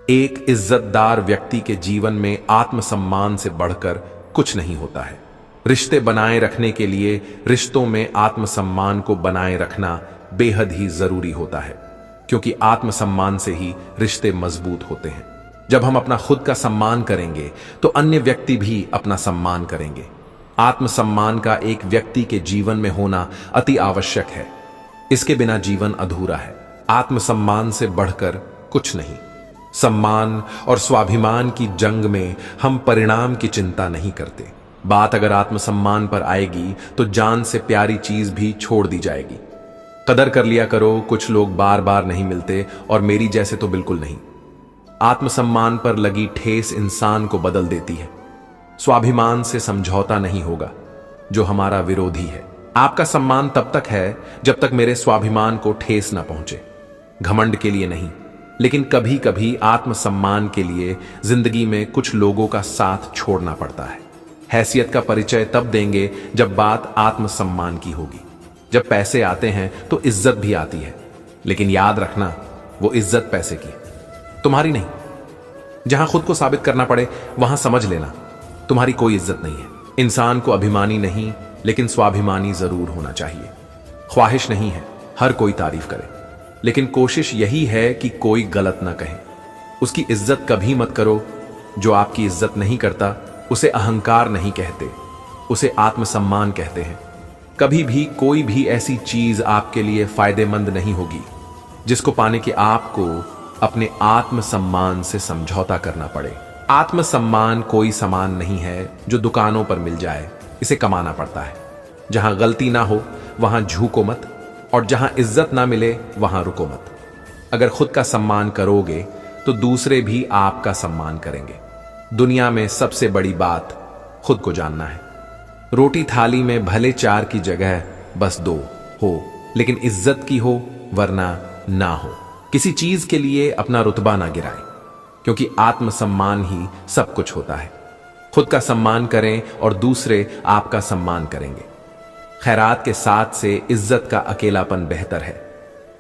एक इज्जतदार व्यक्ति के जीवन में आत्मसम्मान से बढ़कर कुछ नहीं होता है। रिश्ते बनाए रखने के लिए रिश्तों में आत्मसम्मान को बनाए रखना बेहद ही जरूरी होता है, क्योंकि आत्मसम्मान से ही रिश्ते मजबूत होते हैं। जब हम अपना खुद का सम्मान करेंगे तो अन्य व्यक्ति भी अपना सम्मान करेंगे। आत्मसम्मान का एक व्यक्ति के जीवन में होना अति आवश्यक है। इसके बिना जीवन अधूरा है। आत्मसम्मान से बढ़कर कुछ नहीं। सम्मान और स्वाभिमान की जंग में हम परिणाम की चिंता नहीं करते। बात अगर आत्मसम्मान पर आएगी तो जान से प्यारी चीज भी छोड़ दी जाएगी। कदर कर लिया करो, कुछ लोग बार बार नहीं मिलते और मेरी जैसे तो बिल्कुल नहीं। आत्मसम्मान पर लगी ठेस इंसान को बदल देती है। स्वाभिमान से समझौता नहीं होगा जो हमारा विरोधी है। आपका सम्मान तब तक है जब तक मेरे स्वाभिमान को ठेस ना पहुंचे। घमंड के लिए नहीं, लेकिन कभी कभी आत्मसम्मान के लिए जिंदगी में कुछ लोगों का साथ छोड़ना पड़ता है। हैसियत का परिचय तब देंगे जब बात आत्मसम्मान की होगी। जब पैसे आते हैं तो इज्जत भी आती है, लेकिन याद रखना वो इज्जत पैसे की, तुम्हारी नहीं। जहां खुद को साबित करना पड़े वहां समझ लेना तुम्हारी कोई इज्जत नहीं है। इंसान को अभिमानी नहीं लेकिन स्वाभिमानी जरूर होना चाहिए। ख्वाहिश नहीं है हर कोई तारीफ करे, लेकिन कोशिश यही है कि कोई गलत ना कहे। उसकी इज्जत कभी मत करो। जो आपकी इज्जत नहीं करता उसे अहंकार नहीं कहते, उसे आत्मसम्मान कहते हैं। कभी भी कोई भी ऐसी चीज आपके लिए फायदेमंद नहीं होगी जिसको पाने के आपको अपने आत्मसम्मान से समझौता करना पड़े। आत्मसम्मान कोई सामान नहीं है जो दुकानों पर मिल जाए, इसे कमाना पड़ता है। जहां गलती ना हो वहां झूको मत, और जहां इज्जत ना मिले वहां रुको मत। अगर खुद का सम्मान करोगे तो दूसरे भी आपका सम्मान करेंगे। दुनिया में सबसे बड़ी बात खुद को जानना है। रोटी थाली में भले 4 की जगह बस 2 हो, लेकिन इज्जत की हो वरना ना हो। किसी चीज के लिए अपना रुतबा ना गिराएं, क्योंकि आत्मसम्मान ही सब कुछ होता है। खुद का सम्मान करें और दूसरे आपका सम्मान करेंगे। खैरात के साथ से इज्जत का अकेलापन बेहतर है।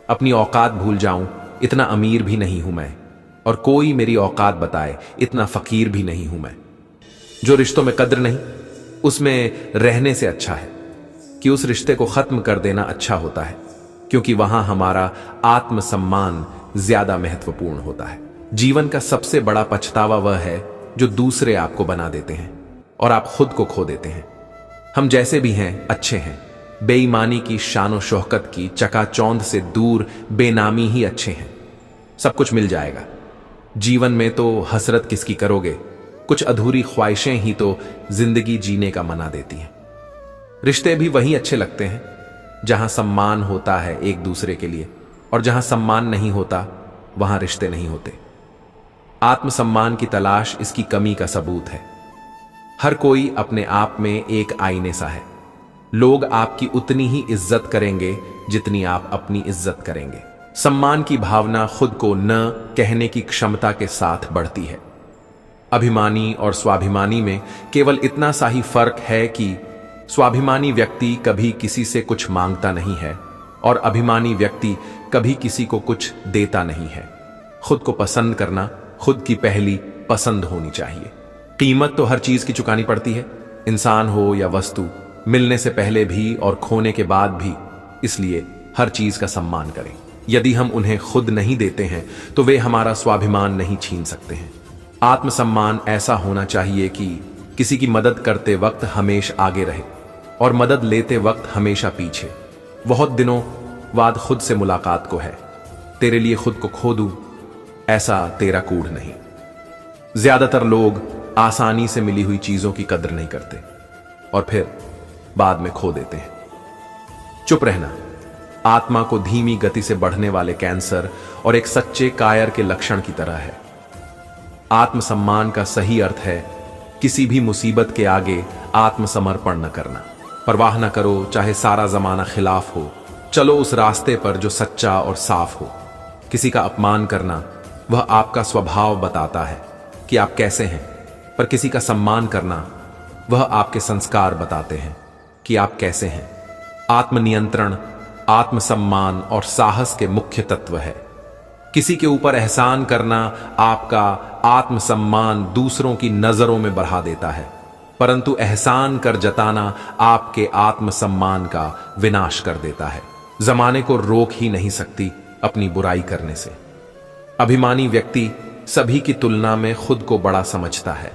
अपनी औकात भूल जाऊं, इतना अमीर भी नहीं हूं मैं, और कोई मेरी औकात बताए, इतना फकीर भी नहीं हूं मैं। जो रिश्तों में कद्र नहीं, उसमें रहने से अच्छा है कि उस रिश्ते को खत्म कर देना अच्छा होता है, क्योंकि वहां हमारा आत्मसम्मान ज्यादा महत्वपूर्ण होता है। जीवन का सबसे बड़ा पछतावा वह है जो दूसरे आपको बना देते हैं और आप खुद को खो देते हैं। हम जैसे भी हैं अच्छे हैं। बेईमानी की, शानो शौकत की, चकाचौंध से दूर बेनामी ही अच्छे हैं। सब कुछ मिल जाएगा। जीवन में तो हसरत किसकी करोगे? कुछ अधूरी ख्वाहिशें ही तो जिंदगी जीने का मना देती हैं। रिश्ते भी वही अच्छे लगते हैं जहां सम्मान होता है एक दूसरे के लिए, और जहां सम्मान नहीं होता वहां रिश्ते नहीं होते। आत्मसम्मान की तलाश इसकी कमी का सबूत है। हर कोई अपने आप में एक आईने सा है। लोग आपकी उतनी ही इज्जत करेंगे जितनी आप अपनी इज्जत करेंगे। सम्मान की भावना खुद को न कहने की क्षमता के साथ बढ़ती है। अभिमानी और स्वाभिमानी में केवल इतना सा ही फर्क है कि स्वाभिमानी व्यक्ति कभी किसी से कुछ मांगता नहीं है और अभिमानी व्यक्ति कभी किसी को कुछ देता नहीं है। खुद को पसंद करना खुद की पहली पसंद होनी चाहिए। कीमत तो हर चीज की चुकानी पड़ती है, इंसान हो या वस्तु, मिलने से पहले भी और खोने के बाद भी। इसलिए हर चीज का सम्मान करें। यदि हम उन्हें खुद नहीं देते हैं तो वे हमारा स्वाभिमान नहीं छीन सकते हैं। आत्मसम्मान ऐसा होना चाहिए कि किसी की मदद करते वक्त हमेशा आगे रहे और मदद लेते वक्त हमेशा पीछे। बहुत दिनों बाद खुद से मुलाकात को है, तेरे लिए खुद को खो दूं, ऐसा तेरा कूढ़ नहीं। ज्यादातर लोग आसानी से मिली हुई चीजों की कद्र नहीं करते और फिर बाद में खो देते हैं। चुप रहना आत्मा को धीमी गति से बढ़ने वाले कैंसर और एक सच्चे कायर के लक्षण की तरह है। आत्मसम्मान का सही अर्थ है किसी भी मुसीबत के आगे आत्मसमर्पण न करना। परवाह न करो चाहे सारा जमाना खिलाफ हो, चलो उस रास्ते पर जो सच्चा और साफ हो। किसी का अपमान करना वह आपका स्वभाव बताता है कि आप कैसे हैं, पर किसी का सम्मान करना वह आपके संस्कार बताते हैं कि आप कैसे हैं। आत्मनियंत्रण, आत्मसम्मान और साहस के मुख्य तत्व है। किसी के ऊपर एहसान करना आपका आत्मसम्मान दूसरों की नजरों में बढ़ा देता है, परंतु एहसान कर जताना आपके आत्मसम्मान का विनाश कर देता है। जमाने को रोक ही नहीं सकती अपनी बुराई करने से। अभिमानी व्यक्ति सभी की तुलना में खुद को बड़ा समझता है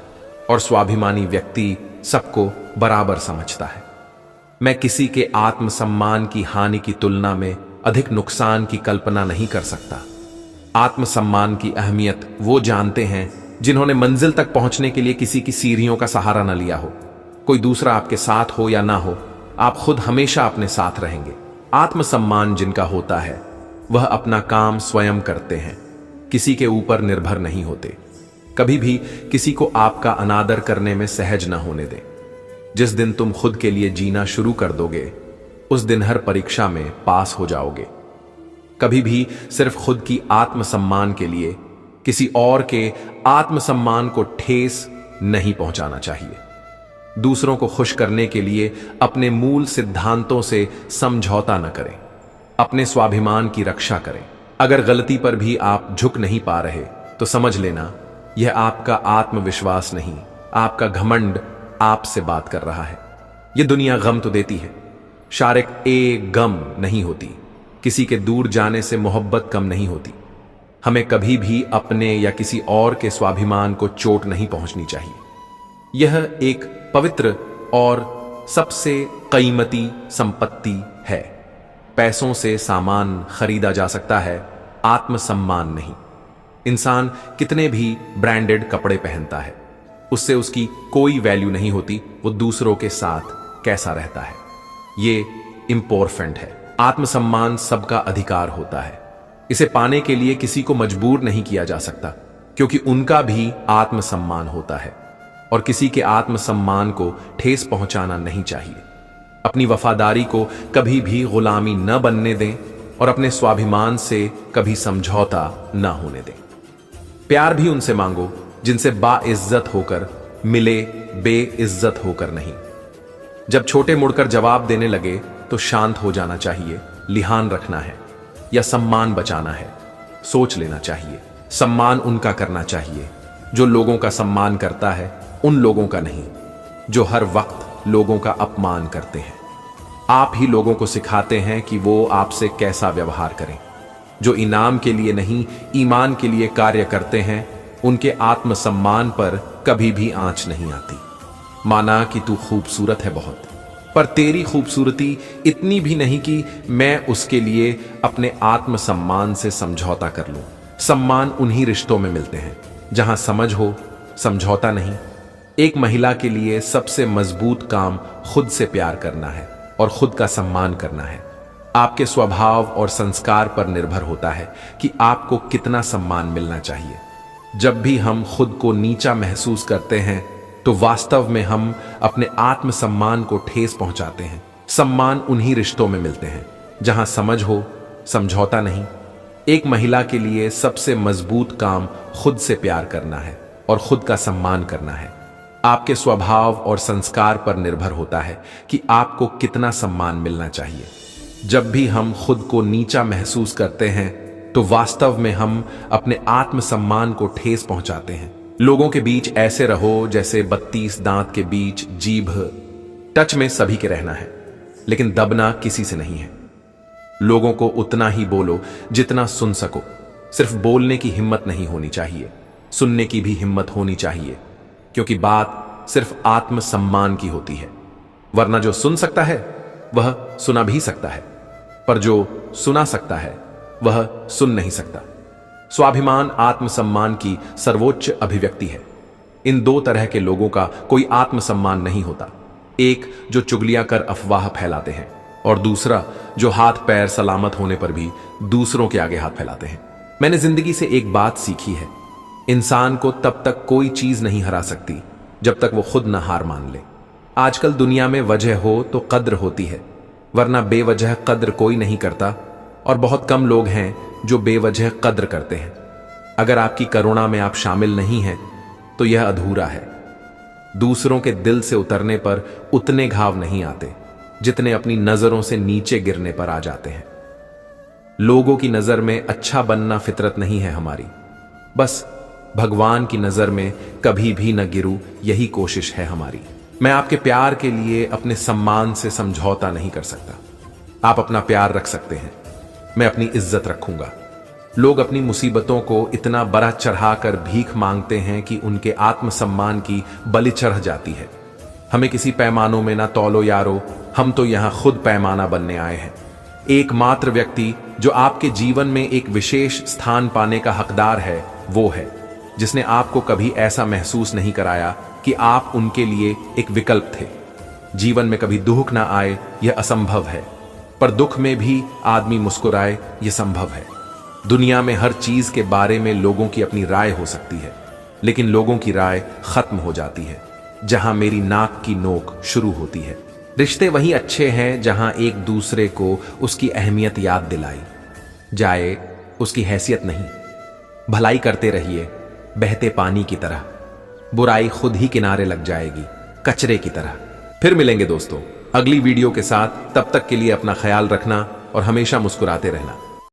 और स्वाभिमानी व्यक्ति सबको बराबर समझता है। मैं किसी के आत्मसम्मान की हानि की तुलना में अधिक नुकसान की कल्पना नहीं कर सकता। आत्मसम्मान की अहमियत वो जानते हैं जिन्होंने मंजिल तक पहुंचने के लिए किसी की सीढ़ियों का सहारा न लिया हो। कोई दूसरा आपके साथ हो या ना हो, आप खुद हमेशा अपने साथ रहेंगे। आत्मसम्मान जिनका होता है वह अपना काम स्वयं करते हैं, किसी के ऊपर निर्भर नहीं होते। कभी भी किसी को आपका अनादर करने में सहज न होने दें। जिस दिन तुम खुद के लिए जीना शुरू कर दोगे, उस दिन हर परीक्षा में पास हो जाओगे। कभी भी सिर्फ खुद की आत्मसम्मान के लिए किसी और के आत्मसम्मान को ठेस नहीं पहुंचाना चाहिए। दूसरों को खुश करने के लिए अपने मूल सिद्धांतों से समझौता न करें। अपने स्वाभिमान की रक्षा करें। अगर गलती पर भी आप झुक नहीं पा रहे तो समझ लेना यह आपका आत्मविश्वास नहीं, आपका घमंड आपसे बात कर रहा है। यह दुनिया गम तो देती है, शारिक गम नहीं होती। किसी के दूर जाने से मोहब्बत कम नहीं होती। हमें कभी भी अपने या किसी और के स्वाभिमान को चोट नहीं पहुंचनी चाहिए। यह एक पवित्र और सबसे कीमती संपत्ति है। पैसों से सामान खरीदा जा सकता है, आत्मसम्मान नहीं। इंसान कितने भी ब्रांडेड कपड़े पहनता है, उससे उसकी कोई वैल्यू नहीं होती वो दूसरों के साथ कैसा रहता है। ये इंपॉर्टेंट है। आत्मसम्मान सबका अधिकार होता है। इसे पाने के लिए किसी को मजबूर नहीं किया जा सकता, क्योंकि उनका भी आत्मसम्मान होता है और किसी के आत्मसम्मान को ठेस पहुंचाना नहीं चाहिए। अपनी वफादारी को कभी भी गुलामी न बनने दें और अपने स्वाभिमान से कभी समझौता न होने दें। प्यार भी उनसे मांगो जिनसे बाइज्जत होकर मिले, बेइज्जत होकर नहीं। जब छोटे मुड़कर जवाब देने लगे तो शांत हो जाना चाहिए। लिहान रखना है या सम्मान बचाना है, सोच लेना चाहिए। सम्मान उनका करना चाहिए जो लोगों का सम्मान करता है, उन लोगों का नहीं जो हर वक्त लोगों का अपमान करते हैं। आप ही लोगों को सिखाते हैं कि वो आपसे कैसा व्यवहार करें। जो इनाम के लिए नहीं, ईमान के लिए कार्य करते हैं, उनके आत्मसम्मान पर कभी भी आंच नहीं आती। माना कि तू खूबसूरत है बहुत, पर तेरी खूबसूरती इतनी भी नहीं कि मैं उसके लिए अपने आत्मसम्मान से समझौता कर लूं। सम्मान उन्हीं रिश्तों में मिलते हैं जहां समझ हो, समझौता नहीं। एक महिला के लिए सबसे मजबूत काम खुद से प्यार करना है और खुद का सम्मान करना है। आपके स्वभाव और संस्कार पर निर्भर होता है कि आपको कितना सम्मान मिलना चाहिए। जब भी हम खुद को नीचा महसूस करते हैं तो वास्तव में हम अपने आत्मसम्मान को ठेस पहुंचाते हैं। सम्मान उन्हीं रिश्तों में मिलते हैं जहां समझ हो, समझौता नहीं। एक महिला के लिए सबसे मजबूत काम खुद से प्यार करना है और खुद का सम्मान करना है। आपके स्वभाव और संस्कार पर निर्भर होता है कि आपको कितना सम्मान मिलना चाहिए। जब भी हम खुद को नीचा महसूस करते हैं तो वास्तव में हम अपने आत्मसम्मान को ठेस पहुंचाते हैं। लोगों के बीच ऐसे रहो जैसे 32 दांत के बीच जीभ। टच में सभी के रहना है, लेकिन दबना किसी से नहीं है। लोगों को उतना ही बोलो जितना सुन सको। सिर्फ बोलने की हिम्मत नहीं होनी चाहिए, सुनने की भी हिम्मत होनी चाहिए, क्योंकि बात सिर्फ आत्मसम्मान की होती है। वरना जो सुन सकता है वह सुना भी सकता है, पर जो सुना सकता है वह सुन नहीं सकता। स्वाभिमान आत्मसम्मान की सर्वोच्च अभिव्यक्ति है। इन दो तरह के लोगों का कोई आत्मसम्मान नहीं होता। एक जो चुगलियां कर अफवाह फैलाते हैं और दूसरा जो हाथ पैर सलामत होने पर भी दूसरों के आगे हाथ फैलाते हैं। मैंने जिंदगी से एक बात सीखी है, इंसान को तब तक कोई चीज नहीं हरा सकती जब तक वो खुद न हार मान ले। आजकल दुनिया में वजह हो तो कद्र होती है, वरना बेवजह कद्र कोई नहीं करता और बहुत कम लोग हैं जो बेवजह कद्र करते हैं। अगर आपकी करुणा में आप शामिल नहीं हैं तो यह अधूरा है। दूसरों के दिल से उतरने पर उतने घाव नहीं आते जितने अपनी नजरों से नीचे गिरने पर आ जाते हैं। लोगों की नजर में अच्छा बनना फितरत नहीं है हमारी, बस भगवान की नजर में कभी भी न गिरूं यही कोशिश है हमारी। मैं आपके प्यार के लिए अपने सम्मान से समझौता नहीं कर सकता। आप अपना प्यार रख सकते हैं, मैं अपनी इज्जत रखूंगा। लोग अपनी मुसीबतों को इतना बड़ा चढ़ाकर भीख मांगते हैं कि उनके आत्मसम्मान की बलि चढ़ जाती है। हमें किसी पैमानों में ना तौलो यारो, हम तो यहां खुद पैमाना बनने आए हैं। एकमात्र व्यक्ति जो आपके जीवन में एक विशेष स्थान पाने का हकदार है वो है जिसने आपको कभी ऐसा महसूस नहीं कराया कि आप उनके लिए एक विकल्प थे। जीवन में कभी दुख ना आए यह असंभव है, पर दुख में भी आदमी मुस्कुराए यह संभव है। दुनिया में हर चीज के बारे में लोगों की अपनी राय हो सकती है, लेकिन लोगों की राय खत्म हो जाती है जहां मेरी नाक की नोक शुरू होती है। रिश्ते वही अच्छे हैं जहां एक दूसरे को उसकी अहमियत याद दिलाई जाए, उसकी हैसियत नहीं। भलाई करते रहिए बहते पानी की तरह, बुराई खुद ही किनारे लग जाएगी कचरे की तरह। फिर मिलेंगे दोस्तों अगली वीडियो के साथ, तब तक के लिए अपना ख्याल रखना और हमेशा मुस्कुराते रहना।